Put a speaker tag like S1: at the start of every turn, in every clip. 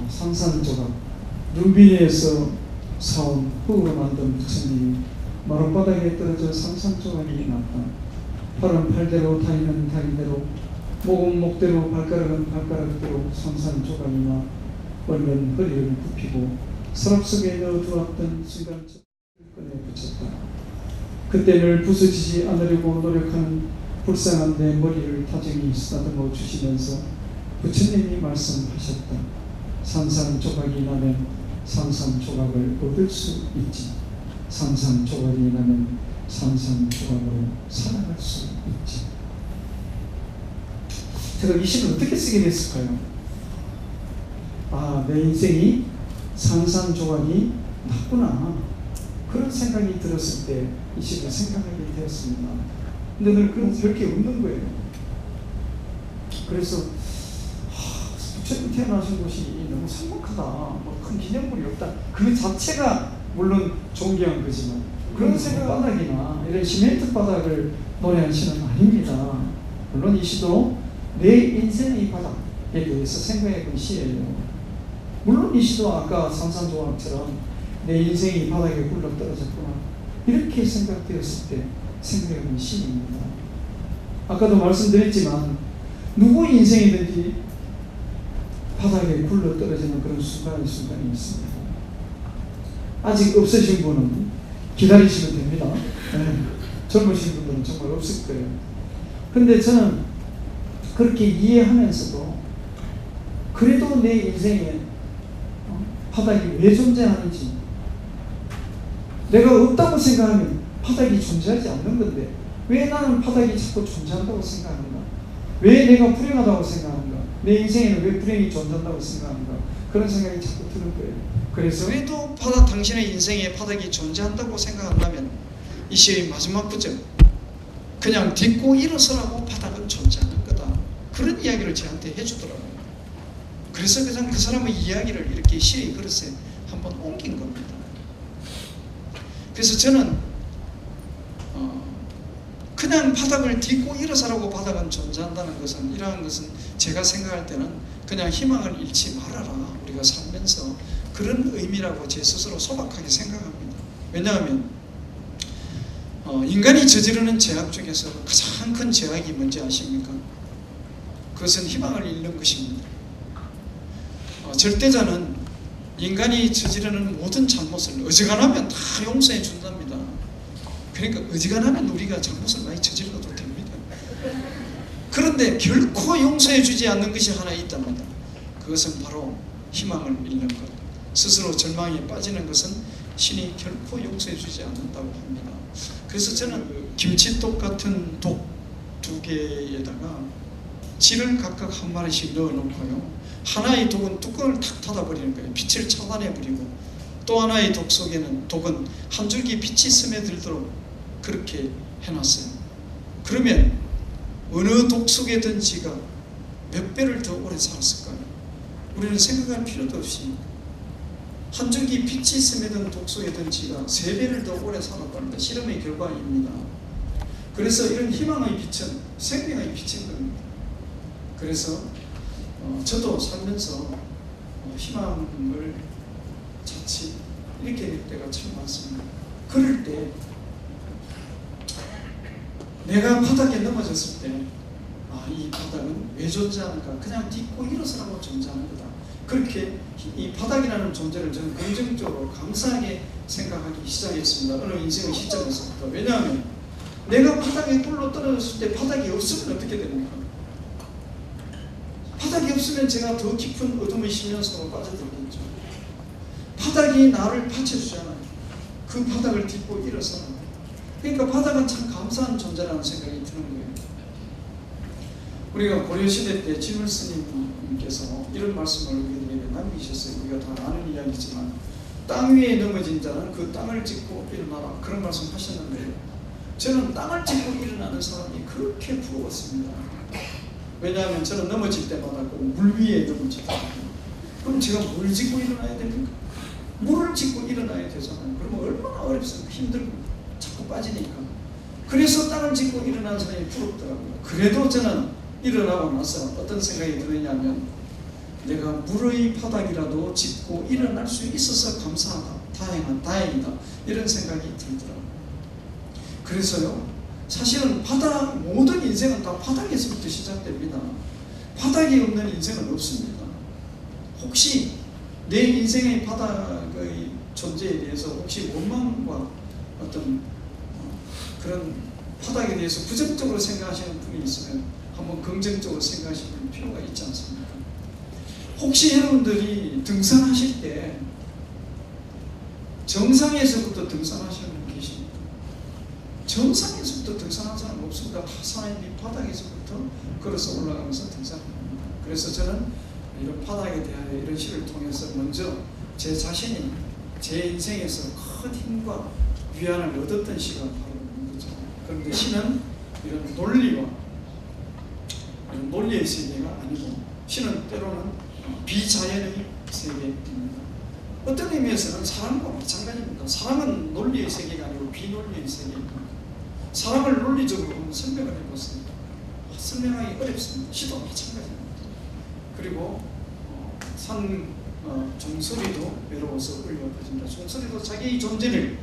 S1: 산산조각 눈비리에서 사온 흙으로 만든 부처님이 마룻바닥에 떨어져 산산조각이 났다. 팔은 팔대로 다리는 다리대로 목은 목대로 발가락은 발가락대로 산산조각이나 얼른 허리를 굽히고 서랍 속에 넣어두었던 순간적을 꺼내 붙였다. 그때 늘 부서지지 않으려고 노력하는 불쌍한 내 머리를 다정히 쓰다듬어 주시면서 부처님이 말씀하셨다. 산산조각이 나면 산산조각을 얻을 수 있지. 산산조각이 나면 산산조각으로 살아갈 수 있지. 제가 이 시를 어떻게 쓰게 됐을까요? 내 인생이 산산조각이 났구나, 그런 생각이 들었을 때 이 시를 생각하게 되었습니다. 근데 늘 그런 별게 없는 거예요. 그래서 부처님 태어나신 곳이 너무 삭막하다, 뭐 큰 기념물이 없다, 그 자체가 물론 존경한 거지만 그런 생각 바닥이나 이런 시멘트 바닥을 노래한 시는 아닙니다. 물론 이 시도 내 인생의 바닥에 대해서 생각해 본 시예요. 물론 이 시도 아까 산산조각처럼 내 인생이 바닥에 굴러 떨어졌구나, 이렇게 생각되었을 때 생각해 본 시입니다. 아까도 말씀드렸지만 누구 인생이든지 바닥에 굴러 떨어지는 그런 순간이 있습니다. 아직 없으신 분은 기다리시면 됩니다. 젊으신 분들은 정말 없을 거예요. 근데 저는 그렇게 이해하면서도 그래도 내 인생에 바닥이 왜 존재하는지, 내가 없다고 생각하면 바닥이 존재하지 않는 건데 왜 나는 바닥이 자꾸 존재한다고 생각하는가? 왜 내가 불행하다고 생각하는가? 내 인생에는 왜 불행이 존재한다고 생각하는가? 그런 생각이 자꾸 드는 거예요. 그래서
S2: 그래도 당신의 인생에 바닥이 존재한다고 생각한다면 이 시의 마지막 구절, 그냥 딛고 일어서라고 바닥은 존재하는 거다, 그런 이야기를 저한테 해주더라고요. 그래서 그냥 그 사람의 이야기를 이렇게 시의 그릇에 한번 옮긴 겁니다. 그래서 저는 그냥 바닥을 딛고 일어서라고 바닥은 존재한다는 것은, 이러한 것은 제가 생각할 때는 그냥 희망을 잃지 말아라, 우리가 살면서, 그런 의미라고 제 스스로 소박하게 생각합니다. 왜냐하면 인간이 저지르는 죄악 중에서 가장 큰 죄악이 뭔지 아십니까? 그것은 희망을 잃는 것입니다. 절대자는 인간이 저지르는 모든 잘못을 어지간하면 다 용서해 준답니다. 그러니까 어지간하면 우리가 잘못을 많이 저질러도 됩니다. 그런데 결코 용서해 주지 않는 것이 하나 있답니다. 그것은 바로 희망을 잃는 것, 스스로 절망에 빠지는 것은 신이 결코 용서해 주지 않는다고 합니다. 그래서 저는 김치독 같은 독 2개에다가 질을 각각 한 마리씩 넣어 놓고요, 하나의 독은 뚜껑을 탁 닫아버리는 거예요. 빛을 차단해버리고, 또 하나의 독 속에는 독은 한 줄기 빛이 스며들도록 그렇게 해놨어요. 그러면 어느 독 속에 든 지가 몇 배를 더 오래 살았을까요? 우리는 생각할 필요도 없이 한 줄기 빛이 스며든 독 속에 든 지가 3배를 더 오래 살았답니다. 실험의 결과입니다. 그래서 이런 희망의 빛은 생명의 빛인 겁니다. 그래서 저도 살면서 희망을 자칫 잃게 될 때가 참 많습니다. 그럴 때 내가 바닥에 넘어졌을 때 이 바닥은 왜 존재하는가? 그냥 딛고 일어서라고 존재하는 거다. 그렇게 이 바닥이라는 존재를 저는 긍정적으로 감사하게 생각하기 시작했습니다. 어느 인생의 시점에서부터. 왜냐하면 내가 바닥에 굴러 떨어졌을 때 바닥이 없으면 어떻게 됩니까? 바닥이 없으면 제가 더 깊은 어둠의 심연 속으로 빠져들겠죠. 바닥이 나를 받쳐주잖아요. 그 바닥을 딛고 일어서는. 그러니까 바닥은 참 감사한 존재라는 생각이 드는 거예요. 우리가 고려시대 때 진울 스님께서 이런 말씀을 우리에게 남기셨어요. 우리가 다 아는 이야기지만 땅 위에 넘어진 자는 그 땅을 짚고 일어나라, 그런 말씀 하셨는데요, 저는 땅을 짚고 일어나는 사람이 그렇게 부러웠습니다. 왜냐하면 저는 넘어질 때마다 꼭 물 위에 넘어지거든요. 그럼 제가 뭘 짚고 일어나야 됩니까? 물을 짚고 일어나야 되잖아요. 그러면 얼마나 어렵습니까? 힘들고 자꾸 빠지니까. 그래서 땅을 짚고 일어나는 사람이 부럽더라고요. 그래도 저는 일어나고 나서 어떤 생각이 드느냐면, 내가 물의 바닥이라도 짚고 일어날 수 있어서 감사하다, 다행이다 이런 생각이 들더라고요. 그래서요, 사실은 모든 인생은 다 바닥에서부터 시작됩니다. 바닥이 없는 인생은 없습니다. 혹시 내 인생의 바닥의 존재에 대해서 혹시 원망과 어떤 그런 바닥에 대해서 부정적으로 생각하시는 분이 있으면 한번 긍정적으로 생각하시는 필요가 있지 않습니까? 혹시 여러분들이 등산하실 때 정상에서부터 등산하시는 분 계십니까? 정상에서부터 등산하는 사람 없습니다. 산의 밑바닥에서부터 걸어서 올라가면서 등산합니다. 그래서 저는 이런 바닥에 대하여 이런 시를 통해서 먼저 제 자신이 제 인생에서 큰 힘과 위안을 얻었던 시가 바로 거죠. 그런데 시는 이런 논리의 세계가 아니고 시는 때로는 비자연의 세계입니다. 어떤 의미에서는 사랑과 마찬가지입니다. 사랑은 논리의 세계가 아니고 비논리의 세계입니다. 사랑을 논리적으로 설명을 해보세요. 설명하기 어렵습니다. 시도 마찬가지입니다. 그리고 종소리도 외로워서 울려 퍼진다. 종소리도 자기의 존재를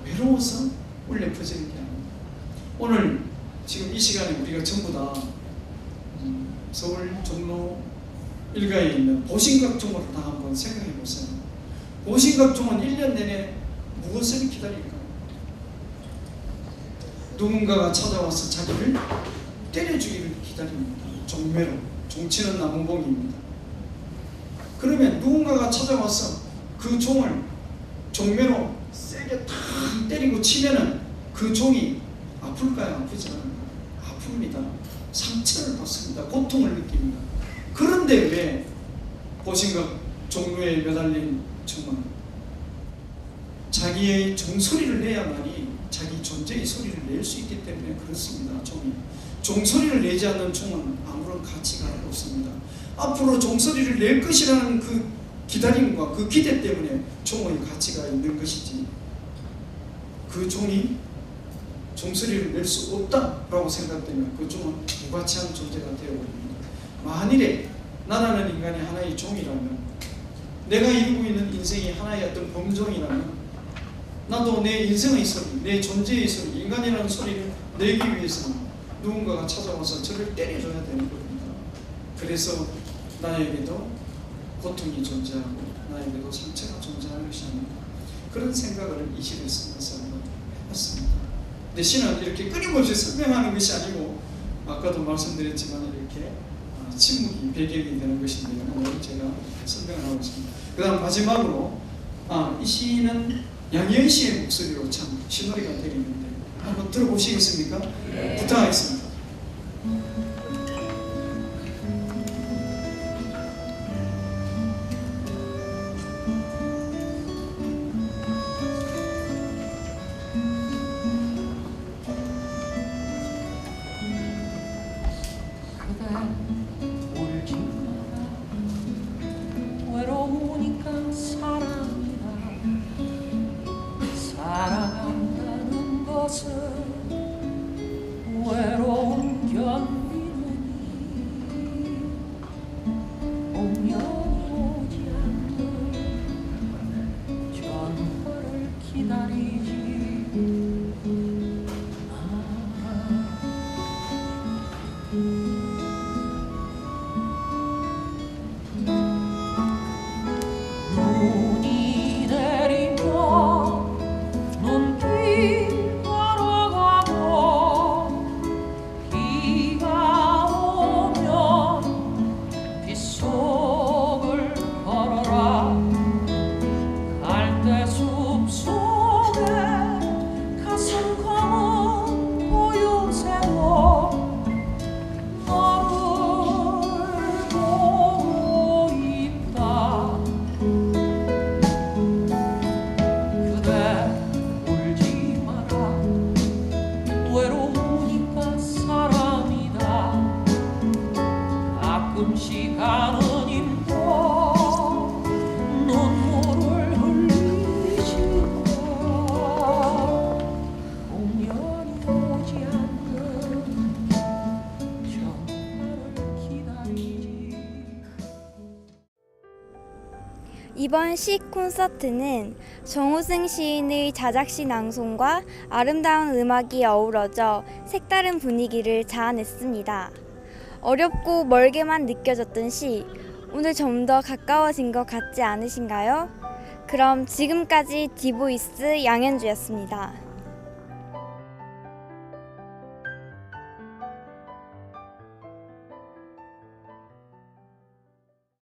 S2: 외로워서 울려 퍼지는 게 아닙니다. 오늘 지금 이 시간에 우리가 전부 다 서울 종로 일가에 있는 보신각종을 다 한번 생각해 보세요. 보신각종은 1년 내내 무엇을 기다릴까? 누군가가 찾아와서 자기를 때려주기를 기다립니다. 종매로, 종치는 나무봉입니다. 그러면 누군가가 찾아와서 그 종을 종매로 세게 탁 때리고 치면은 그 종이 아플까요? 아프지 않을까요? 아픕니다. 상처를 받습니다. 고통을 느낍니다. 그런데 왜 보신각 종로에 매달린 종은 자기의 종소리를 내야만이 자기 존재의 소리를 낼 수 있기 때문에 그렇습니다. 종소리를 내지 않는 종은 아무런 가치가 없습니다. 앞으로 종소리를 낼 것이라는 그 기다림과 그 기대 때문에 종의 가치가 있는 것이지, 그 종이 종소리를 낼 수 없다라고 생각되면 그 종은 무가치한 존재가 되어버립니다. 만일에 나라는 인간이 하나의 종이라면, 내가 이루고 있는 인생이 하나의 어떤 범종이라면, 나도 내 인생의 소리, 내 존재의 소리, 인간이라는 소리를 내기 위해서는 누군가가 찾아와서 저를 때려줘야 되는 겁니다. 그래서 나에게도 고통이 존재하고 나에게도 상처가 존재하는 것이 아닌가, 그런 생각을 이 시를 쓰면서 해봤습니다. 근데 시는 이렇게 끊임없이 설명하는 것이 아니고, 아까도 말씀드렸지만 이렇게 침묵이 배경이 되는 것인데요. 오늘 제가 설명을 하고 있습니다. 그 다음 마지막으로 이 시는 양희은 씨의 목소리로 참 시노리가 되겠는데 한번 들어보시겠습니까? 네. 부탁하겠습니다.
S3: 외로우니까 사랑한다는 것은 외로움 견디는 운명이 오지 않는 전화를 기다리지. 눈이 내리면 눈길 걸어가고, 비가 오면 빗속을 걸어라. 갈대숲 속에 가슴 검은 고요새도 너
S4: 이번 시 콘서트는 정우승 시인의 자작시 낭송과 아름다운 음악이 어우러져 색다른 분위기를 자아냈습니다. 어렵고 멀게만 느껴졌던 시, 오늘 좀 더 가까워진 것 같지 않으신가요? 그럼 지금까지 디보이스 양현주였습니다.